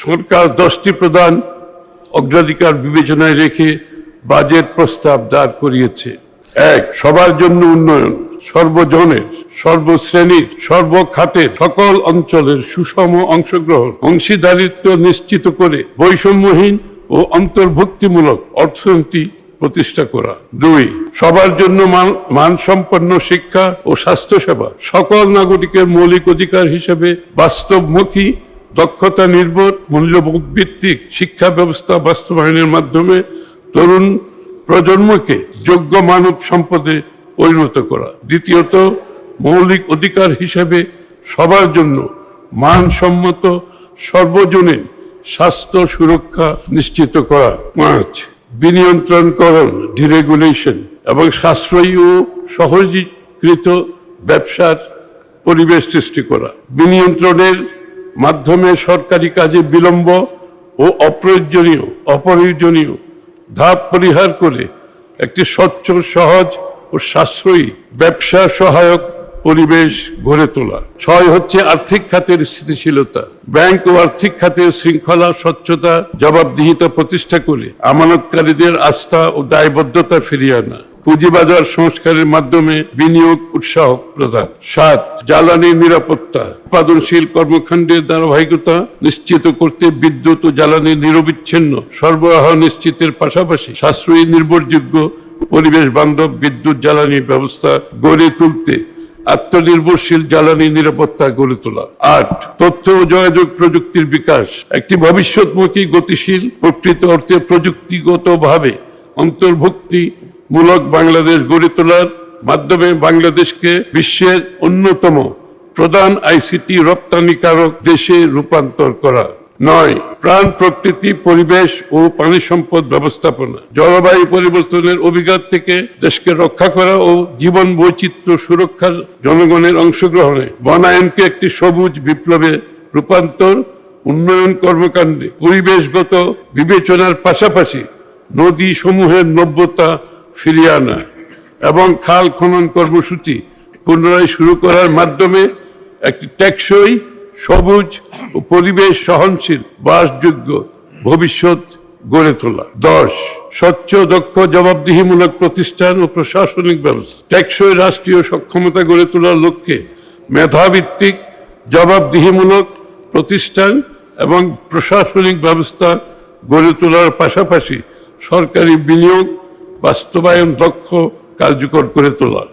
সরকার 10টি প্রধান অগ্রাধিকার বিবেচনায় রেখে বাজেট প্রস্তাব দাঁড় করিয়েছে। 1. সবার জন্য উন্নয়ন, সর্বজনের, সর্বশ্রেণীর, সর্বখাতের, সকল অঞ্চলের সুষম অংশগ্রহণ, অংশীদারিত্ব নিশ্চিত করে বৈষম্যহীন ও অন্তর্ভুক্তিমূলক অর্থনীতি প্রতিষ্ঠা করা। 2. সবার জন্য মানসম্পন্ন শিক্ষা ও স্বাস্থ্যসেবা সকল নাগরিকের মৌলিক অধিকার হিসেবে বাস্তবমুখী, দক্ষতা নির্ভর, মূল্যবোধ ভিত্তিক শিক্ষা ব্যবস্থা বাস্তবায়নের মাধ্যমে তরুণ প্রজন্মকে যোগ্য মানব সম্পদে পরিণত করা। দ্বিতীয়ত, মৌলিক অধিকার হিসেবে সবার জন্য মানসম্মত সর্বজনীন স্বাস্থ্য সুরক্ষা নিশ্চিত করা। 5. বিনিয়ন্ত্রণকরণ, ডিরেগুলেশন এবং সাশ্রয়ী ও সহজীকৃত ব্যবসার পরিবেশ সৃষ্টি করা। বিনিয়ন্ত্রণের মাধ্যমে সরকারি কাজে বিলম্ব ও অপ্রয়োজনীয় ধাপ পরিহার করে একটি স্বচ্ছ, সহজ ও সাশ্রয়ী ব্যবসা সহায়ক পরিবেশ গড়ে তোলা। 6 হচ্ছে আর্থিক খাতের স্থিতিশীলতা, ব্যাংক ও আর্থিক খাতের শৃঙ্খলা, স্বচ্ছতা, জবাবদিহিতা প্রতিষ্ঠা করে আমানতকারীদের আস্থা ও দায়বদ্ধতা ফিরিয়ে আনা। পুঁজিবাজার সংস্কারের মাধ্যমে বিনিয়োগ উৎসাহ প্রদান। 7. জ্বালানি নিরাপত্তা, উৎপাদনশীল কর্মকাণ্ডের ধারাবাহিকতা নিশ্চিত করতে বিদ্যুৎ ও জ্বালানি নিরবিচ্ছিন্ন সরবরাহ নিশ্চিতের পাশাপাশি সাশ্রয়ী, নির্ভরযোগ্য, পরিবেশ বান্ধব বিদ্যুৎ জ্বালানি ব্যবস্থা গড়ে তুলতে আত্মনির্ভরশীল জ্বালানি নিরাপত্তা গড়ে তোলা। 8. তথ্য ও যোগাযোগ প্রযুক্তির বিকাশ, একটি ভবিষ্যৎমুখী, গতিশীল, প্রকৃত অর্থে প্রযুক্তিগতভাবে অন্তর্ভুক্তিমূলক বাংলাদেশ গড়ে তোলার মাধ্যমে বাংলাদেশকে বিশ্বের অন্যতম প্রধান আইসিটি রপ্তানিকারক দেশে রূপান্তর করা। 9. প্রাণ, প্রকৃতি, পরিবেশ ও পানি সম্পদ ব্যবস্থাপনা, জলবায়ু পরিবর্তনের অভিঘাত থেকে দেশকে রক্ষা করা ও জীবন বৈচিত্র্য সুরক্ষার জনগণের অংশগ্রহণে বনায়নকে একটি সবুজ বিপ্লবে রূপান্তর, উন্নয়ন কর্মকাণ্ডে পরিবেশগত বিবেচনার পাশাপাশি নদী সমূহের নব্যতা ফিরিয়ে আনা এবং খাল খনন কর্মসূচি পুনরায় শুরু করার মাধ্যমে একটি টেকসই, সবুজ ও পরিবেশ সহনশীল বাসযোগ্য ভবিষ্যৎ গড়ে তোলা। 10. স্বচ্ছ, দক্ষ, জবাবদিহিমূলক প্রতিষ্ঠান ও প্রশাসনিক ব্যবস্থা, টেকসই রাষ্ট্রীয় সক্ষমতা গড়ে তোলার লক্ষ্যে মেধাভিত্তিক, জবাবদিহিমূলক প্রতিষ্ঠান এবং প্রশাসনিক ব্যবস্থা গড়ে তোলার পাশাপাশি সরকারি বিনিয়োগ বাস্তবায়ন দক্ষ, কার্যকর করে তোলা।